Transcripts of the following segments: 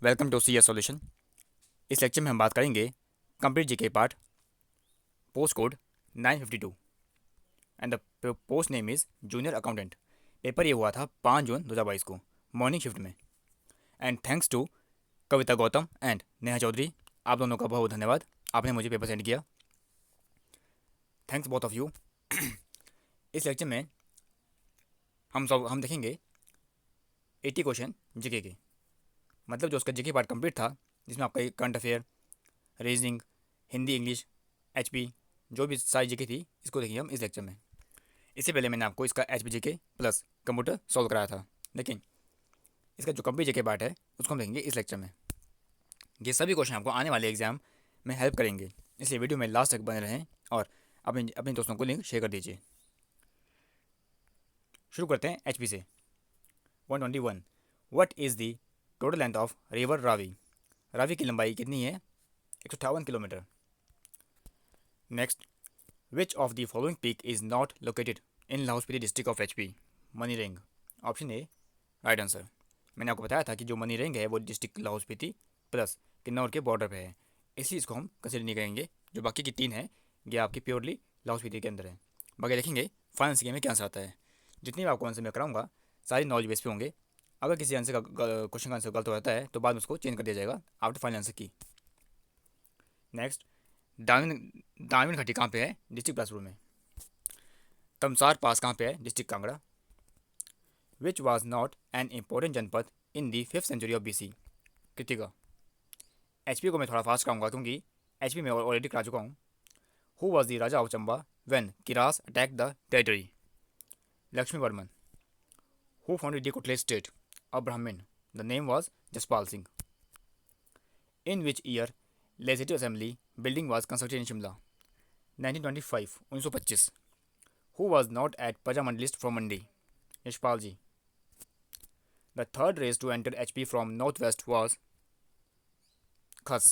Welcome to C A solution. इस lecture में हम बात करेंगे complete GK part, post code 952 and the post name is junior accountant. Paper ये हुआ था 5 जून 2022 को मॉर्निंग शिफ्ट में। And thanks to Kavita Gautam and Neha Chaudhary, आप दोनों का बहुत धन्यवाद, आपने मुझे पेपर सेंड किया। Thanks both of you. इस लेक्चर में हम देखेंगे 80 क्वेश्चन जीके के, मतलब जो उसका जीके पार्ट कंप्लीट था, जिसमें आपका current affair, reasoning, Hindi, English, HP, जो भी सारी जीके थी, इसको देखेंगे हम इस लेक्चर में। इससे पहले मैंने आपको इसका HP GK plus computer solve कराया था, लेकिन इसका जो कंप्लीट जीके पार्ट है उसको हम देखेंगे इस लेक्चर में। ये सभी क्वेश्चन आपको आने वाले एग्जाम में हेल्प करेंगे, इसलिए वीडियो में लास्ट तक बने रहें और अपने अपने दोस्तों को लिंक शेयर कर दीजिए। शुरू करते हैं एचपी से। 121, what is the total length of river Ravi? Ravi की लंबाई कितनी है? 158 kilometre. Next, which of the following peak is not located in Lahaul Spiti district of HP? Manirang. Option A right answer. मैंने आपको बताया था कि जो मनीरेंग है वो डिस्ट्रिक्ट लाहौल स्पीति प्लस किन्नौर के बॉर्डर पे है, इसलिए इसको हम कंसिडर नहीं करेंगे। जो बाकी की 3 है ये आपकी प्योरली लाहौल स्पीति के अंदर है। बाकी देखेंगे फाइनल सीखे में क्या आंसर आता है। जितनी भी आपको आंसर मैं कराऊंगा सारी नॉलेज बेस पे होंगे। अगर किसी आंसर का क्वेश्चन का आंसर गलत हो जाता है तो बाद में उसको चेंज कर दिया जाएगा आफ्टर फाइनल आंसर की। नेक्स्ट, दामिन घाटी कहाँ पे है? डिस्ट्रिक्ट बिलासपुर में। तमसार पास कहाँ पे है? District Kangra. Which was not an important janapada in the 5th century of BC? Kritika. HP को मैं थोड़ा फास्ट कराऊंगा क्योंकि एचपी में ऑलरेडी करा चुका हूँ। Who was the raja of Chamba when Kiras attack the territory? Lakshmi Varman. Who founded the Kutlehar state? A Brahmin. The name was Jaspal Singh. In which year legislative assembly building was constructed in Shimla? 1925, 1925। Who was not at Pajamand list from Mandi? Yashpal ji. The third race to enter HP from northwest was Khas.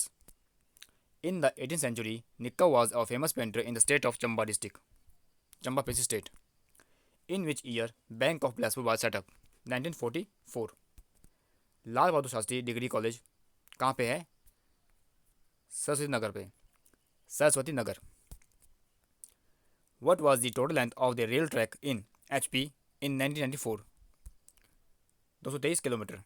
In the 18th century, Nikka was a famous painter in the state of Chamba district, Chamba Pesi state. In which year Bank of Bilaspur was set up? 1944. Lal Bahadur Shastri degree college कहाँ पे है? सरस्वती नगर पे, Saraswati Nagar. What was the total length of the rail track in HP in 1994? 223 kilometre.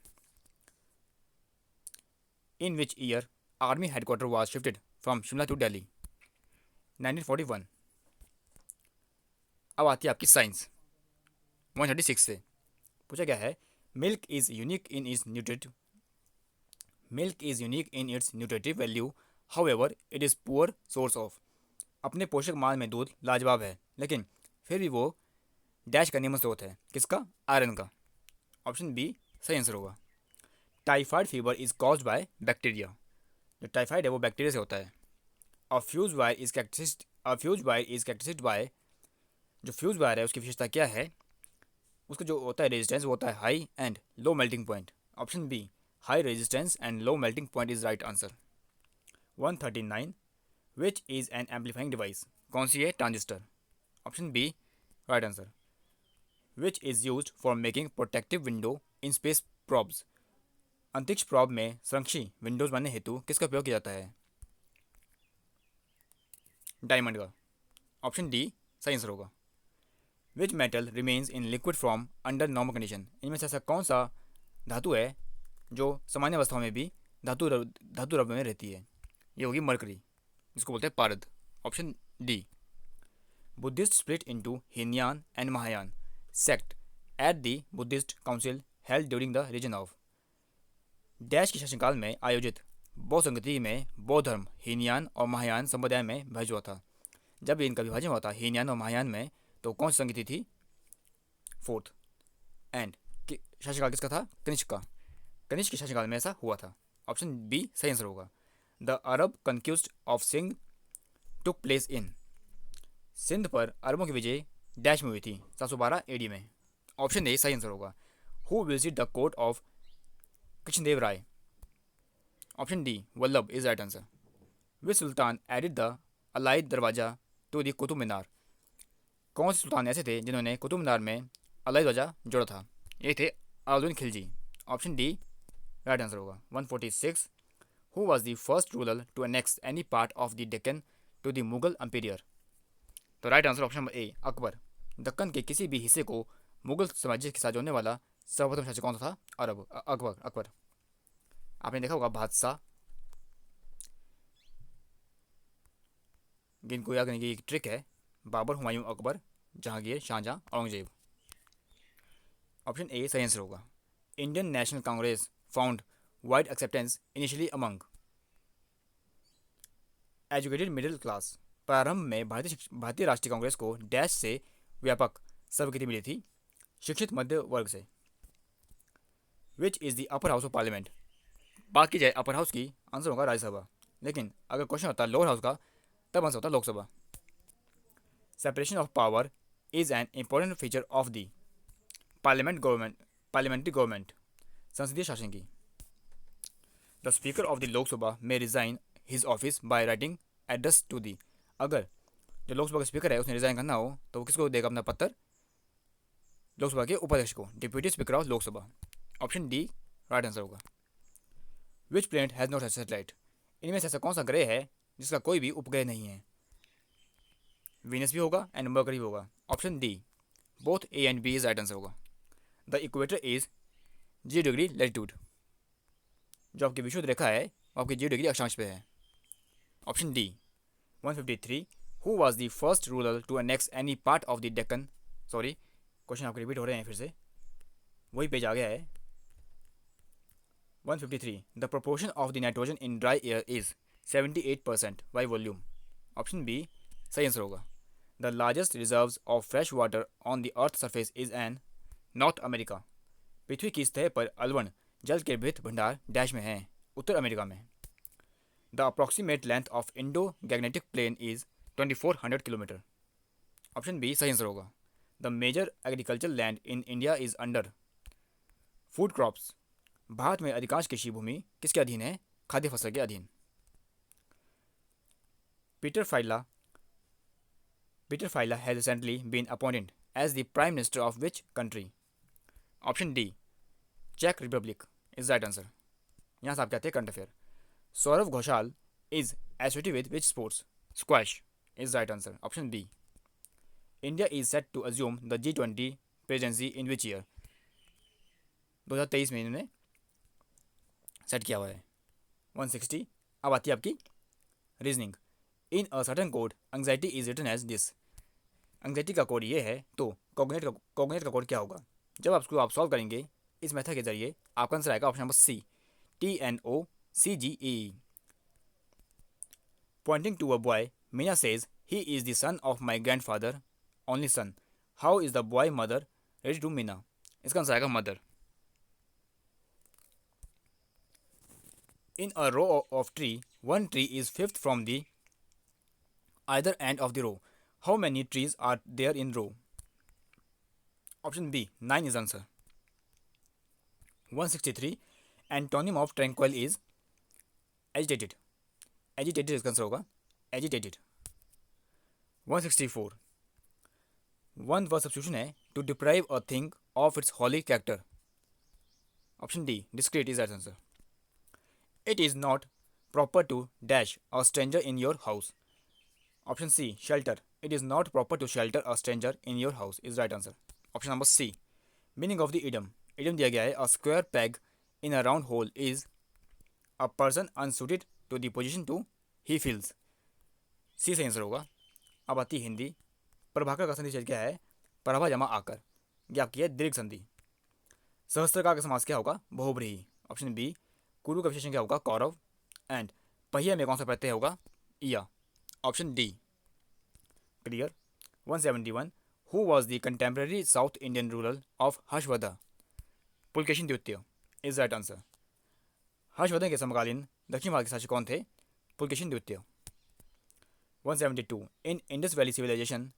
In which year Army headquarters was shifted from Shimla to Delhi? 1941। अब आती है आपकी science 136 से। पूछा गया है, milk is unique in its nutritive value, however it is poor source of. अपने पोषक मान में दूध लाजवाब है, लेकिन फिर भी वो डैश का नियमन स्रोत है। किसका? आयरन का। ऑप्शन बी सही आंसर होगा। Typhoid fever is caused by bacteria. जो टाइफाइड है वो बैक्टीरिया से होता है। A fuse wire is characterised by. जो फ्यूज वायर है उसकी विशेषता क्या है? उसका जो होता है रेजिस्टेंस वो होता है high and low melting point. Option B high resistance and low melting point is right answer. 139, which is an amplifying device? कौन सी है? Transistor. Option B right answer. Which is use for making protective window in space probes? अंतरिक्ष probe में संरक्षी Windows बनने हेतु किसका उपयोग किया जाता है? डायमंड का। ऑप्शन डी सही आंसर होगा। Which metal remains in liquid form under normal condition? इनमें से ऐसा कौन सा धातु है जो सामान्य अवस्थाओं में भी धातु रूप में रहती है? ये होगी मरकरी, जिसको बोलते हैं पारद। Option D. Buddhist split into Hinayana and Mahayana sect at the Buddhist council held during the reign of. Dash के शासनकाल में आयोजित बौद्ध संगति में बौद्ध धर्म हीनयान और महायान संप्रदाय में विभाजित हुआ था। जब इनका विभाजन हुआ था हीनयान और महायान में, तो कौन सी संगति थी? फोर्थ। एंड शासनकाल किसका था? कनिष्क का। कनिष्क के शासनकाल में ऐसा हुआ था। ऑप्शन बी सही आंसर होगा। The Arab conquest of Sindh took place in. Sindh पर अरबों की विजय डैश में हुई थी? 712 AD में। ऑप्शन ए सही आंसर होगा। Who visit the court of Krishnadeva Raya? Option D Vallabh is right answer. Which sultan added the Alai Darwaza to the Qutub Minar? कौन से सुल्तान ऐसे थे जिन्होंने कुतुब मीनार में अलाइद दरवाजा जोड़ा था? ये थे Alauddin Khilji. Option D right answer होगा। 146, who was the first ruler to annex any part of the Deccan to the Mughal empire. तो right answer option number A, Akbar. Deccan के किसी भी हिस्से को मुगल साम्राज्य के साथ जोड़ने वाला सर्वप्रथम शासक कौन सा था? अकबर। अकबर आपने देखा होगा बादशाह, जिनको याद करने की एक ट्रिक है, बाबर, हुमायूं, अकबर, जहांगीर, शाहजहां, औरंगजेब। ऑप्शन ए सही आंसर होगा। Indian national Congress found wide acceptance initially among educated middle class. प्रारंभ में भारतीय राष्ट्रीय कांग्रेस को डैश से व्यापक स्वीकृति मिली थी, शिक्षित मध्य वर्ग से। Which is the upper house of parliament. बात की जाए अपर हाउस की, आंसर होगा राज्यसभा, लेकिन अगर क्वेश्चन होता है लोअर हाउस का, तब आंसर होता है Lok Sabha. Separation of power is an important feature of the parliamentary government. संसदीय शासन की। The speaker of the Lok Sabha may resign his office by writing address to the. अगर जो लोकसभा का स्पीकर है उसने रिजाइन करना हो तो वो किसको देगा अपना पत्र? लोकसभा के उपाध्यक्ष को, deputy speaker of Lok Sabha. Option D right answer होगा। Which planet has not satellite. इनमें से ऐसा कौन सा ग्रह है जिसका कोई भी उपग्रह नहीं है? वीनस भी होगा एंड मरकरी भी होगा। Option D both A and B is right answer होगा। The equator is 0 degree latitude. जो आपकी विषुवत रेखा है वो आपकी 0 डिग्री अक्षांश पे है। Option D. 153, who was the first ruler to annex any part of the Deccan. Sorry, question आपके रिपीट हो रहे हैं फिर से, वही पेज आ गया है। 153, the proportion of the nitrogen in dry air is 78% by volume. Option B सही आंसर होगा। The largest reserves of fresh water on the earth surface is in North America. पृथ्वी की सतह पर अलवण जल के वृहत भंडार डैश में हैं, उत्तर अमेरिका में। The approximate length of Indo Gangetic plain is 2400 kilometre. Option B सही आंसर होगा। The major agriculture land in India is under food crops. भारत में अधिकांश कृषि भूमि किसके अधीन है? खाद्य फसल के अधीन। Peter phyla has recently been appointed as the Prime Minister of which country? Option D, Czech Republic is right answer. यहाँ से आप कहते हैं current affair. Saurav Ghosal is associated with which sports? Squash is right answer. Option B. India is set to assume the G20 presidency in which year? 2023 में इन्होंने set किया हुआ है। 160, अब आती है आपकी reasoning. In a certain code anxiety is written as this. Anxiety का कोड ये है, तो कॉग्निट का कोड क्या होगा? जब आप सॉल्व करेंगे इस मेथड के जरिए, आपका आंसर आएगा option number C, TNOCGE। Pointing to a boy, Meena says he is the son of my grandfather only son. How is the boy mother related to Meena? इसका आंसर आएगा mother. In a row of tree, one tree is fifth from the either end of the row. How many trees are there in row? Option B, 9 is answer. 163, antonym of tranquil is agitated. Agitated इसका answer होगा agitated. 164, one word substitution है to deprive a thing of its holy character. Option D, discreet is right answer. It is not proper to dash a stranger in your house. Option C, shelter. It is not proper to shelter a stranger in your house is right answer. Option number C. Meaning of the idiom. Idiom दिया गया है a square peg in a round hole is a person unsuited to the position to he fills. C सही answer होगा। अब आती है हिंदी। प्रभाकर का संधि क्या है? प्रभा जमा आकर, यह आपकी है दीर्घ संधि। सहस्त्रकार का समास क्या होगा? बहुब्रीहि। Option B. कुरु का विशेषण क्या होगा? कौरव। एंड पहिया में कौन सा प्रत्यय होगा? या। Option D clear. 171, who was the contemporary south Indian rural of Harshvardhan? Pulakeshin द्वितीय इज राइट आंसर। हर्षवर्धन के समकालीन दक्षिण भारत के शासक कौन थे? पुलकेशिन द्वितीय। 172, in Indus valley civilisation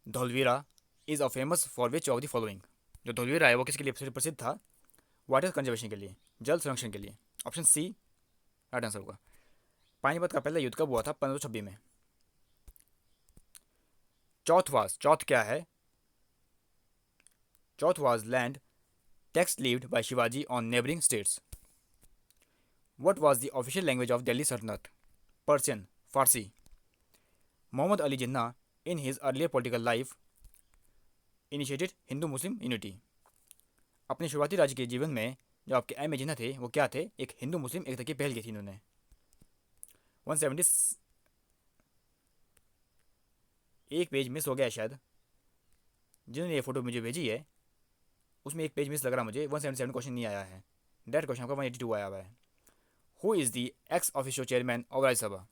Dholavira is a famous for which of the following? जो धौलवीरा है वो किसके लिए प्रसिद्ध था? वाटर कंजर्वेशन के लिए, जल संरक्षण के लिए। ऑप्शन सी राइट आंसर होगा। पानीपत का पहला युद्ध कब हुआ था? 1526 में। चौथ क्या है? Chauth was land tax levied by Shivaji on neighbouring states. What was the official language of Delhi Sultanate? Persian, Farsi. Muhammad Ali Jinnah, in his earlier political life, initiated Hindu-Muslim unity. अपने शुरुआती राज्य के जीवन में जो आपके एम ए जिन्ना थे वो क्या थे? एक हिंदू मुस्लिम एकता की पहल की थी इन्होंने. 170 एक पेज मिस हो गया है शायद. जिन्होंने ये फोटो मुझे भेजी है उसमें एक पेज मिस लग रहा मुझे. 177 क्वेश्चन नहीं आया है. डायरेक्ट क्वेश्चन आपका 182 आया हुआ है. Who is the x official chairman of Rajya Sabha?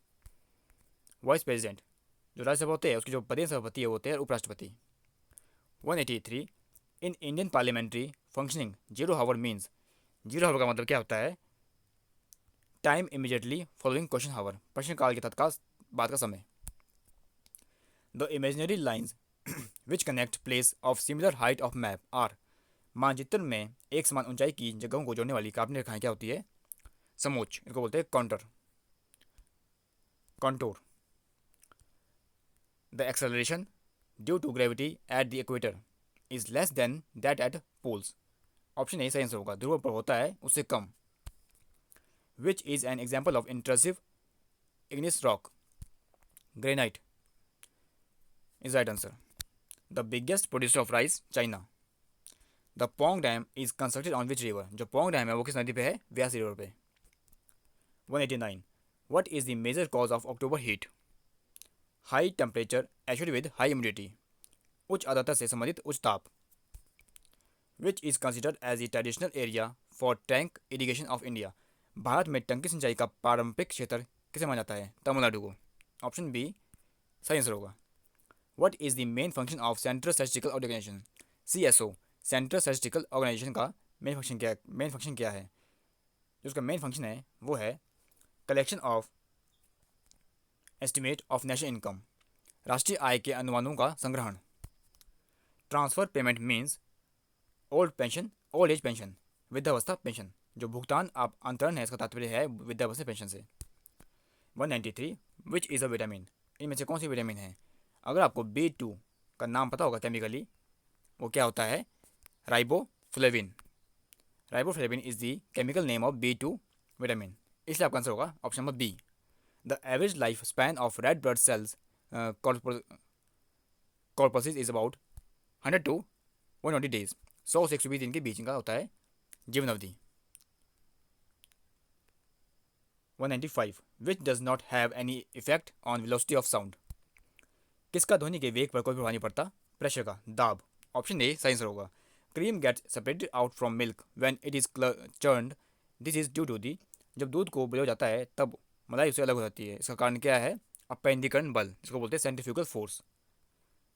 Vice president. जो राज्यसभा होते हैं उसके जो प्रदेश सभापति है वो होते हैं उपराष्ट्रपति. 183 in Indian parliamentary functioning zero hour means. Zero hour का मतलब क्या होता है? Time immediately following question hour. प्रश्नकाल के तत्काल बाद का समय. The imaginary lines which connect place of similar height of map are. मानचित्र में एक समान ऊंचाई की जगहों को जोड़ने वाली काल्पनिक रेखाएं क्या होती है? समोच्च. इनको बोलते हैं contour, contour. The acceleration due to gravity at the equator is less than that at poles. Option A सही आंसर होगा. ध्रुव पर होता है उससे कम. Which is an example of intrusive igneous rock? Granite is right answer. The biggest producer of rice China. The Pong dam is constructed on which river. जो Pong dam है वो किस नदी पे है? व्यास रिवर पे. 189 what is the major cause of October heat? High temperature associated with high humidity. उच्च आर्द्रता से संबंधित उच्च ताप. Which is considered as the traditional area for tank irrigation of India. भारत में टंकी सिंचाई का पारंपरिक क्षेत्र किसे माना जाता है? तमिलनाडु को. ऑप्शन बी सही आंसर होगा. What is the main function of central statistical organization? CSO. Central statistical organization का मेन फंक्शन क्या है? जो उसका मेन फंक्शन है वो है collection of estimate of national income. राष्ट्रीय आय के अनुमानों का संग्रहण. Transfer payment means old age pension, वृद्धावस्था पेंशन. जो भुगतान आप अंतरण है इसका तात्पर्य है वृद्धावस्था पेंशन से. 193 विच इज़ अ विटामिन. इनमें से कौन सी विटामिन है? अगर आपको B2 का नाम पता होगा केमिकली वो क्या होता है? Riboflavin. Riboflavin is the chemical name of B2 vitamin. इसलिए आपका आंसर होगा option number B. The average life span of red blood cells corpuscles is about 100 to 120 days. 100 से 120 दिन के बीच का होता है जीवन अवधि. 195 which does not have any effect on velocity of sound. किसका ध्वनि के वेग पर कोई प्रभाव नहीं पड़ता? प्रेशर का, दाब. ऑप्शन ए सही आंसर होगा. Cream gets separated out from milk when it is churned. This is due to the. जब दूध को उबला जाता है तब मलाई उससे अलग हो जाती है. इसका कारण क्या है? अपैंदीकरण बल, जिसको बोलते हैं सेंट्रीफ्यूगल फोर्स.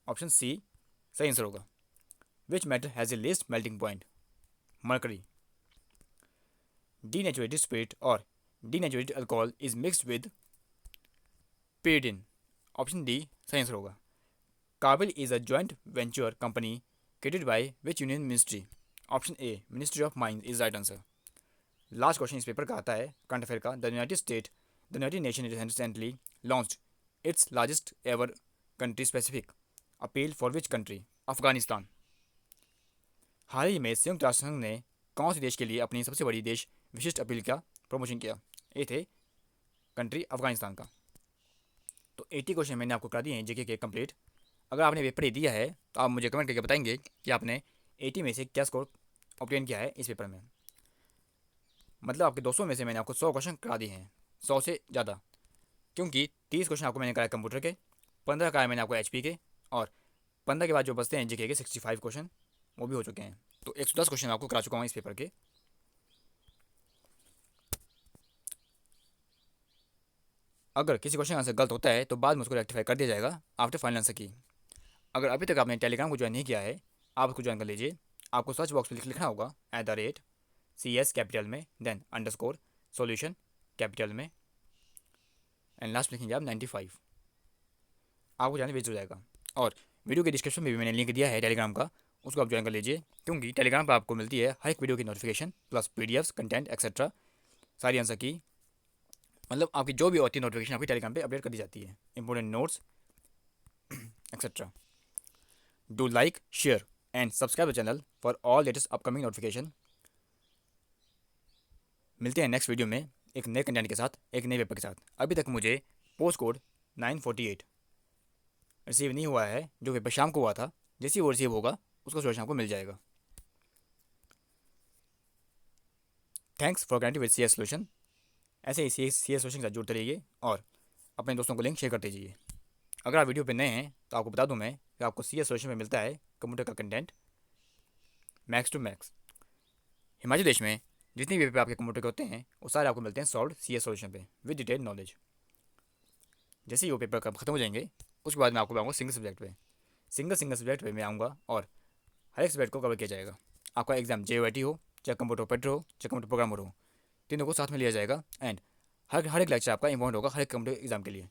ऑप्शन सी सही आंसर होगा. Which metal has a least melting point? Mercury. Denatured spirit और denatured alcohol is mixed with pyridine. Option D सही आंसर होगा. KABIL is a joint venture company created by which union ministry? Option A ministry of mines is right answer. Last question इस paper का आता है current affair का. The United Nation recently launched its largest ever country specific appeal for which country? Afghanistan. हाल ही में संयुक्त राष्ट्र संघ ने कौन से देश के लिए अपनी सबसे बड़ी देश विशिष्ट अपील का प्रमोशन किया? ये थे कंट्री अफगानिस्तान का. तो 80 क्वेश्चन मैंने आपको करा दिए हैं जेके के कंप्लीट. अगर आपने पेपर दिया है तो आप मुझे कमेंट करके बताएंगे कि आपने 80 में से क्या स्कोर ऑब्टेन किया है इस पेपर में. मतलब आपके 200 में से मैंने आपको 100 क्वेश्चन करा दिए हैं, 100 से ज़्यादा. क्योंकि 30 क्वेश्चन आपको मैंने कराया कंप्यूटर के, 15 कराया मैंने आपको HP के, और 15 के बाद जो बचते हैं जेके के 65 क्वेश्चन वो भी हो चुके हैं. तो 110 क्वेश्चन आपको करा चुका हूँ इस पेपर के. अगर किसी क्वेश्चन आंसर गलत होता है तो बाद में उसको रेक्टिफाई कर दिया जाएगा आफ्टर फाइनल आंसर की. अगर अभी तक आपने टेलीग्राम को ज्वाइन नहीं किया है आप उसको ज्वाइन कर लीजिए. आपको सर्च बॉक्स में लिखना होगा @CS कैपिटल में देन _ सॉल्यूशन कैपिटल में एंड लास्ट लिखेंगे आप 95. आपको जाने विजिट हो जाएगा. और वीडियो के डिस्क्रिप्शन में भी मैंने लिंक दिया है टेलीग्राम का, उसको आप ज्वाइन कर लीजिए. क्योंकि टेलीग्राम पर आपको मिलती है हर एक वीडियो की notification plus PDFs content etcetera सारी आंसर की. मतलब आपकी जो भी होती है नोटिफिकेशन आपकी टेलीग्राम पे अपडेट कर दी जाती है. Important notes etcetera. Do like, share and subscribe the channel for all latest upcoming notification. मिलते हैं नेक्स्ट वीडियो में एक नए कंटेंट के साथ, एक नए पेपर के साथ। अभी तक मुझे पोस्ट कोड 948 रिसीव नहीं हुआ है, जो पेपर शाम को हुआ था। जैसे ही वो रिसीव होगा उसको सुबह शाम को मिल जाएगा। Thanks for connecting with C S solution. ऐसे ही सी एस सोल्यूशन के साथ जुड़ते रहिए और अपने दोस्तों को लिंक शेयर करते जाइए। अगर आप वीडियो पे नए हैं तो आपको बता दूं मैं कि आपको सी एस सोल्यूशन में मिलता है कंप्यूटर का content max to max. Himachal Pradesh में जितनी भी पेपर आपके कंप्यूटर के होते हैं वो सारे आपको मिलते हैं सॉल्व सी एस सोल्यूशन पे विद डिटेल नॉलेज। जैसे ही वो पेपर खत्म हो जाएंगे उसके बाद मैं आपको बताऊँगा सिंगल सब्जेक्ट पे, सिंगल सब्जेक्ट पे मैं आऊँगा और हर एक सब्जेक्ट को कवर किया जाएगा। आपका एग्जाम JOIT हो, चाहे कंप्यूटर ऑपरेटर हो, चाहे कंप्यूटर प्रोग्रामर हो, तीनों को साथ में लिया जाएगा। एंड हर एक लेक्चर आपका इंपॉर्टेंट होगा हर एक कंप्यूटर एग्जाम के लिए।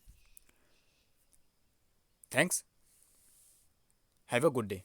Thanks, have a good day.